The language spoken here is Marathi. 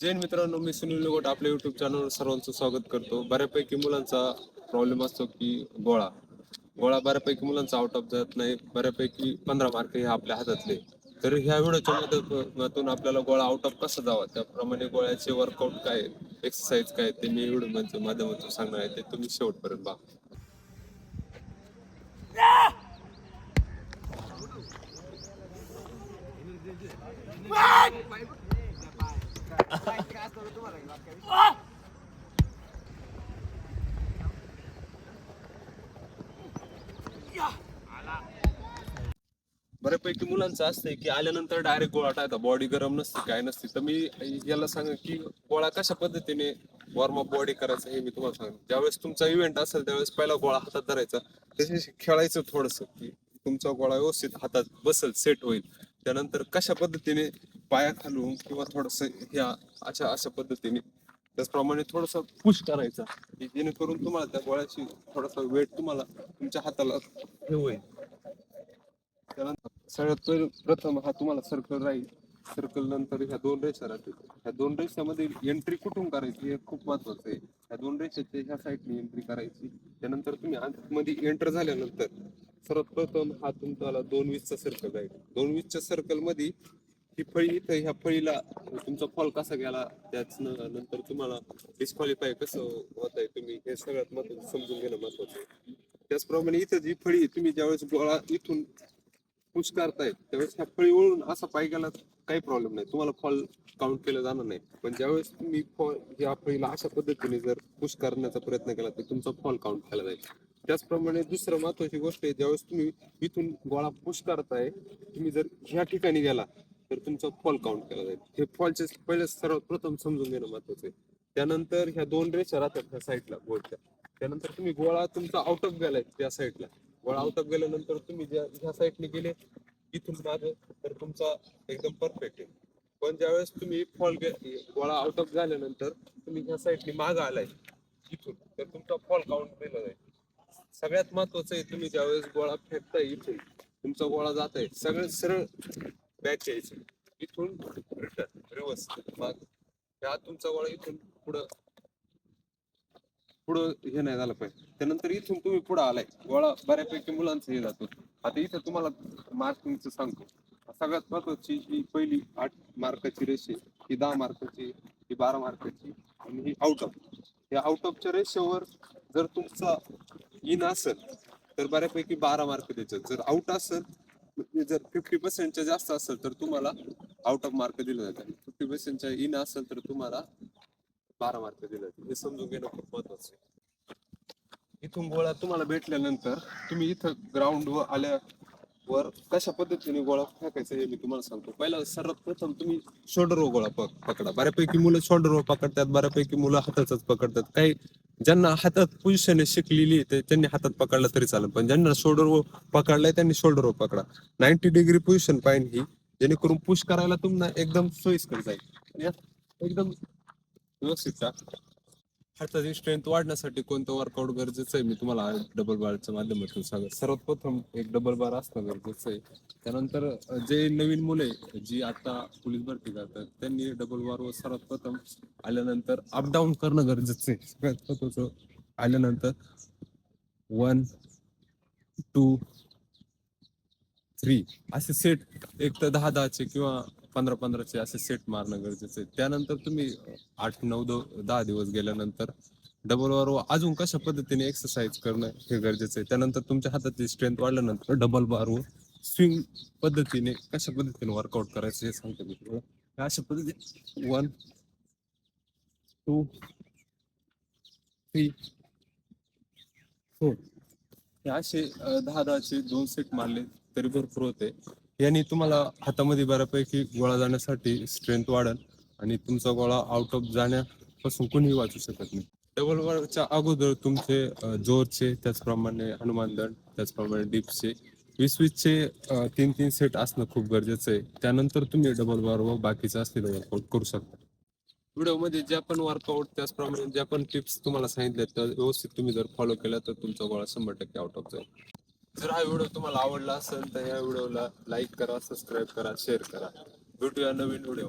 जैन मित्रांनो, मी सुनील लोगोट आपल्या युट्यूब चॅनलवर सर्वांचं स्वागत करतो. बऱ्यापैकी मुलांचा प्रॉब्लेम असतो की गोळा गोळा बऱ्यापैकी मुलांचा आउट ऑफ जात नाही. बऱ्यापैकी 15 मार्क हे आपल्या हातातले. तर ह्या व्हिडिओच्या माध्यमातून आपल्याला गोळा आउट ऑफ कसा जावा, त्याप्रमाणे गोळ्याचे वर्कआउट काय, एक्सरसाइज काय, ते मी व्हिडिओच्या माध्यमातून सांगणार आहे. ते तुम्ही शेवटपर्यंत पहा. बऱ्यापैकी मुलांचं असतंय की आल्यानंतर डायरेक्ट गोळा टाकता, बॉडी गरम नसते, काय नसते. तर मी याला सांगा की गोळा कशा पद्धतीने वॉर्मअप बॉडी करायचं हे मी तुम्हाला सांगतो. ज्यावेळेस तुमचा इव्हेंट असेल त्यावेळेस पहिला गोळा हातात धरायचा, त्याच्याशी खेळायचं थोडंसं की तुमचा गोळा व्यवस्थित हातात बसेल, सेट होईल. त्यानंतर कशा पद्धतीने पाया खालून किंवा थोडंसं ह्या अशा पद्धतीने त्याचप्रमाणे थोडंसं पुश करायचा की जेणेकरून तुम्हाला त्या गोळ्याची थोडासा वेट तुम्हाला तुमच्या हाताला हे होईल. त्यानंतर सगळ्यात प्रथम हा तुम्हाला सर्कल राहील. सर्कल नंतर ह्या दोन रेषा राहतील. ह्या दोन रेषामध्ये एंट्री कुठून करायची हे खूप महत्वाचं आहे. ह्या दोन रेषेचे ह्या साईडने एंट्री करायची. त्यानंतर तुम्ही आतमध्ये एंटर झाल्यानंतर सर्वात प्रथम हा तुमचा 2-20चा सर्कल राहील. 2-20च्या सर्कल मध्ये ही फळी इथं, ह्या फळीला तुमचा फॉल कसा गेला, त्याच नंतर तुम्हाला डिस्क्वालिफाय कसं होत आहे तुम्ही हे सगळ्यात महत्वाचं समजून घेणं महत्वाचं आहे. त्याचप्रमाणे इथं जी फळी तुम्ही ज्यावेळेस गोळा इथून पुश करताय त्यावेळेस ह्या फळी वळून असा पाय गेला काही प्रॉब्लेम नाही, तुम्हाला फॉल काउंट केलं जाणार नाही. पण ज्यावेळेस तुम्ही फॉल ह्या फळीला अशा पद्धतीने जर पुश करण्याचा प्रयत्न केला तर तुमचा फॉल काउंट केला जाईल. त्याचप्रमाणे दुसरं महत्वाची गोष्ट आहे, ज्यावेळेस तुम्ही इथून गोळा पुश करताय, तुम्ही जर ह्या ठिकाणी गेला तर तुमचा फॉल काउंट केला जाईल. हे फॉलचे पहिले सर्वात प्रथम समजून घेणं महत्वाचं आहे. त्यानंतर ह्या दोन रेषा राहतात ह्या साईडला गोळच्या. त्यानंतर तुम्ही गोळा तुमचा आउट ऑफ गेलाय त्या साईडला, गोळा आउट ऑफ गेल्यानंतर तुम्ही ह्या साईडने गेले इथून मागे तर तुमचा एकदम परफेक्ट आहे. पण ज्यावेळेस तुम्ही गोळा आउट ऑफ झाल्यानंतर तुम्ही ह्या साईडने माग आलाय इथून तर तुमचा फॉल काउंट दिला जाईल. सगळ्यात महत्वाचं आहे, तुम्ही ज्यावेळेस गोळा फेकताय इथून तुमचा गोळा जात आहे सगळं सरळ बॅक यायचं, इथून रिटर्न रिव्हर्स माग. ह्या तुमचा गोळा इथून पुढं पुढं हे नाही झालं पाहिजे. त्यानंतर इथून तुम्ही पुढे आलाय, गोळा बऱ्यापैकी मुलांचं हे जातो. आता इथं तुम्हाला मार्किंगचं सांगतो. सगळ्यात महत्वाची ही पहिली 8 मार्काची रेष आहे, ही 10 मार्काची, ही 12 मार्काची आणि ही आउट ऑफ. या आउट ऑफच्या रेषेवर जर तुमचा इन असेल तर बऱ्यापैकी 12 मार्क द्यायचे. जर आउट असेल म्हणजे जर 50%च्या जास्त असेल तर तुम्हाला आउट ऑफ मार्क दिले जातात. 50%च्या इन असेल तर तुम्हाला 12 मार्क दिले जातील. हे समजून घेणं खूप महत्वाचं आहे. इथून गोळा तुम्हाला भेटल्यानंतर तुम्ही इथं ग्राउंड वर आल्यावर कशा पद्धतीने गोळा फेकायचा हे मी तुम्हाला सांगतो. पहिला सर्वात प्रथम तुम्ही शोल्डर गोळा पकडा. बऱ्यापैकी मुलं शोल्डर पकडतात, बऱ्यापैकी मुलं हाताचाच पकडतात. काही ज्यांना हातात पोझिशन शिकलेली आहे त्यांनी हातात पकडला तरी चालेल, पण ज्यांना शोल्डर पकडलाय त्यांनी शोल्डर पकडा. 90 डिग्री पोझिशन पाहिजे ही, जेणेकरून पुश करायला तुम्हाला एकदम सोयीस्कर जाईल. एकदम व्यवस्थित हाताची स्ट्रेंथ वाढण्यासाठी कोणतं वर्कआउट गरजेचं आहे मी तुम्हाला डबल बारच्या माध्यमातून सांगत. सर्वात प्रथम एक डबल बार असणं गरजेचं आहे. त्यानंतर जे नवीन मुले जी आता पोलीस भरती करतात त्यांनी डबल बार वर सर्वात प्रथम आल्यानंतर अपडाऊन करणं गरजेचं आहे. सगळ्यात महत्वाचं आल्यानंतर 1, 2, 3 असे सेट, एक तर 10-10चे किंवा 15-15चे असे सेट मारणं गरजेचं आहे. त्यानंतर तुम्ही 8, 9, 10 दिवस गेल्यानंतर डबल बार अजून कशा पद्धतीने एक्सरसाइज करणं हे गरजेचं आहे. त्यानंतर तुमच्या हाताची स्ट्रेंथ वाढल्यानंतर डबल बार वर स्विंग पद्धतीने कशा पद्धतीने वर्कआउट करायचं हे सांगतो मी तुम्हाला. अशा पद्धतीने 1, 2, 3, 4 हे असे 10-10चे 2 सेट मारले तरी भरपूर होते. याने तुम्हाला हातामध्ये बऱ्यापैकी गोळा जाण्यासाठी स्ट्रेंथ वाढेल आणि तुमचा गोळा आउट ऑफ जाण्यापासून कोणीही वाचू शकत नाही. डबल बारच्या अगोदर तुमचे जोरचे, त्याचप्रमाणे हनुमान दंड, त्याचप्रमाणे डिप्सचे 20-20चे 3-3 सेट असणं खूप गरजेचं आहे. त्यानंतर तुम्ही डबल बार व बाकीचे असलेले वर्कआउट करू शकता. व्हिडिओमध्ये ज्या पण वर्कआउट त्याचप्रमाणे ज्या पण टिप्स तुम्हाला सांगितल्या तर व्यवस्थित तुम्ही जर फॉलो केला तर तुमचा गोळा 100% आउट ऑफ जाईल. जर हा व्हिडिओ तुम्हाला आवडला असेल तर या व्हिडिओला लाईक करा, सबस्क्राईब करा, शेअर करा. भेटूया नवीन व्हिडिओ.